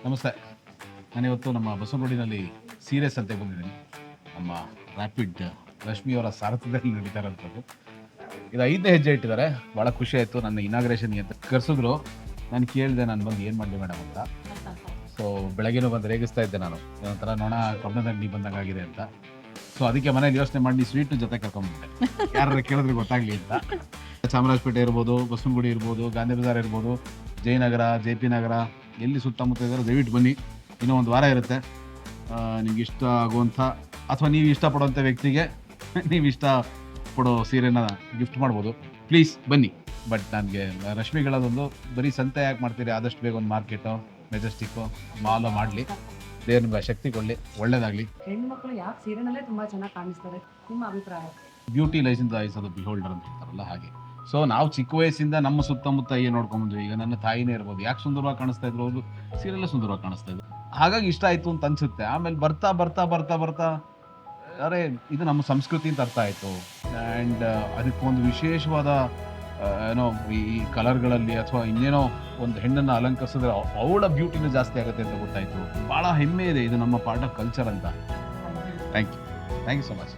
ನಮಸ್ತೆ. ನಾನಿವತ್ತು ನಮ್ಮ ಬಸವನಗುಡಿನಲ್ಲಿ ಸೀರೆ ಸಂತೆಗೆ ಬಂದಿದ್ದೀನಿ. ನಮ್ಮ ರ್ಯಾಪಿಡ್ ರಶ್ಮಿಯವರ ಸಾರಥ್ಯದಲ್ಲಿ ನಡೀತಾ ಇರೋಂಥದ್ದು. ಇದು 5ನೇ ಹೆಜ್ಜೆ ಇಟ್ಟಿದ್ದಾರೆ. ಭಾಳ ಖುಷಿ ಆಯಿತು. ನನ್ನ ಇನಾಗ್ರೇಷನ್ಗೆ ಅಂತ ಕರೆಸಿದ್ರು. ನಾನು ಕೇಳಿದೆ, ನಾನು ಬಂದು ಏನು ಮಾಡಲಿ ಮೇಡಮ್ ಅಂತ. ಸೊ ಬೆಳಗ್ಗೆನೂ ಬಂದು ರೇಗಿಸ್ತಾ ಇದ್ದೆ ನಾನು, ಒಂಥರ ನೊಣ ಕಬ್ಬಣದಲ್ಲಿ ನೀ ಬಂದಂಗಾಗಿದೆ ಅಂತ. ಸೊ ಅದಕ್ಕೆ ಮನೇಲಿ ಯೋಚನೆ ಮಾಡಿ ಸ್ವೀಟ್ನ ಜೊತೆ ಕರ್ಕೊಂಡ್ಬಿಟ್ಟೆ, ಯಾರು ಕೇಳಿದ್ರೆ ಗೊತ್ತಾಗಲಿ ಅಂತ. ಚಾಮರಾಜಪೇಟೆ ಇರ್ಬೋದು, ಬಸವನಗುಡಿ ಇರ್ಬೋದು, ಗಾಂಧಿ ಬಜಾರ್ ಇರ್ಬೋದು, ಜಯನಗರ, JP ನಗರ, ಎಲ್ಲಿ ಸುತ್ತಮುತ್ತ ಇದ್ದಾರೆ ದಯವಿಟ್ಟು ಬನ್ನಿ. ಇನ್ನೂ ಒಂದು ವಾರ ಇರುತ್ತೆ. ನಿಮ್ಗೆ ಇಷ್ಟ ಆಗುವಂಥ ಅಥವಾ ನೀವು ಇಷ್ಟಪಡುವಂಥ ವ್ಯಕ್ತಿಗೆ ನೀವು ಇಷ್ಟಪಡೋ ಸೀರೆನ ಗಿಫ್ಟ್ ಮಾಡ್ಬೋದು. ಪ್ಲೀಸ್ ಬನ್ನಿ. ಬಟ್ ನನಗೆ ರಶ್ಮಿಗಳದೊಂದು ಬರೀ ಸಂತೆ ಯಾಕೆ ಮಾಡ್ತೀರಿ, ಆದಷ್ಟು ಬೇಗ ಒಂದು ಮಾರ್ಕೆಟು, ಮೆಜೆಸ್ಟಿಕ್ಕು, ಮಾಲೋ ಮಾಡಲಿ. ದೇವ್ರು ನಿಮ್ಗೆ ಶಕ್ತಿ ಕೊಡಲಿ, ಒಳ್ಳೇದಾಗಲಿ. ಹೆಣ್ಮಕ್ಳು ಯಾಕೆ ಸೀರೆನಲ್ಲೇ ತುಂಬಾ ಚೆನ್ನಾಗಿ ಕಾಣಿಸ್ತಾರೆ, ನಿಮ್ಮ ಅಭಿಪ್ರಾಯ? Beauty lies in the eyes of the beholder ಅಂತ ಹೇಳ್ತಾರಲ್ಲ ಹಾಗೆ. ಸೊ ನಾವು ಚಿಕ್ಕ ವಯಸ್ಸಿಂದ ನಮ್ಮ ಸುತ್ತಮುತ್ತ ಏನು ನೋಡ್ಕೊಂಡ್ಬಂದ್ವಿ. ಈಗ ನನ್ನ ತಾಯಿನೇ ಇರ್ಬೋದು, ಯಾಕೆ ಸುಂದರವಾಗಿ ಕಾಣಿಸ್ತಾ ಇದ್ರು ಅವರು, ಸೀರೆಲ್ಲ ಸುಂದರವಾಗಿ ಕಾಣಿಸ್ತಾ ಇದ್ರು. ಹಾಗಾಗಿ ಇಷ್ಟ ಆಯಿತು ಅಂತ ಅನ್ಸುತ್ತೆ. ಆಮೇಲೆ ಬರ್ತಾ ಬರ್ತಾ ಬರ್ತಾ ಬರ್ತಾ ಅರೆ ಇದು ನಮ್ಮ ಸಂಸ್ಕೃತಿ ಅಂತ ಅರ್ಥ ಆಯಿತು. ಆ್ಯಂಡ್ ಅದಕ್ಕೊಂದು ವಿಶೇಷವಾದ ಏನೋ ಈ ಕಲರ್ಗಳಲ್ಲಿ ಅಥವಾ ಇನ್ನೇನೋ ಒಂದು ಹೆಣ್ಣನ್ನು ಅಲಂಕರಿಸಿದ್ರೆ ಅವಳ ಬ್ಯೂಟಿನೂ ಜಾಸ್ತಿ ಆಗುತ್ತೆ ಅಂತ ಗೊತ್ತಾಯಿತು. ಭಾಳ ಹೆಮ್ಮೆ ಇದೆ, ಇದು ನಮ್ಮ ಪಾರ್ಟ್ ಆಫ್ ಕಲ್ಚರ್ ಅಂತ. Thank you so much.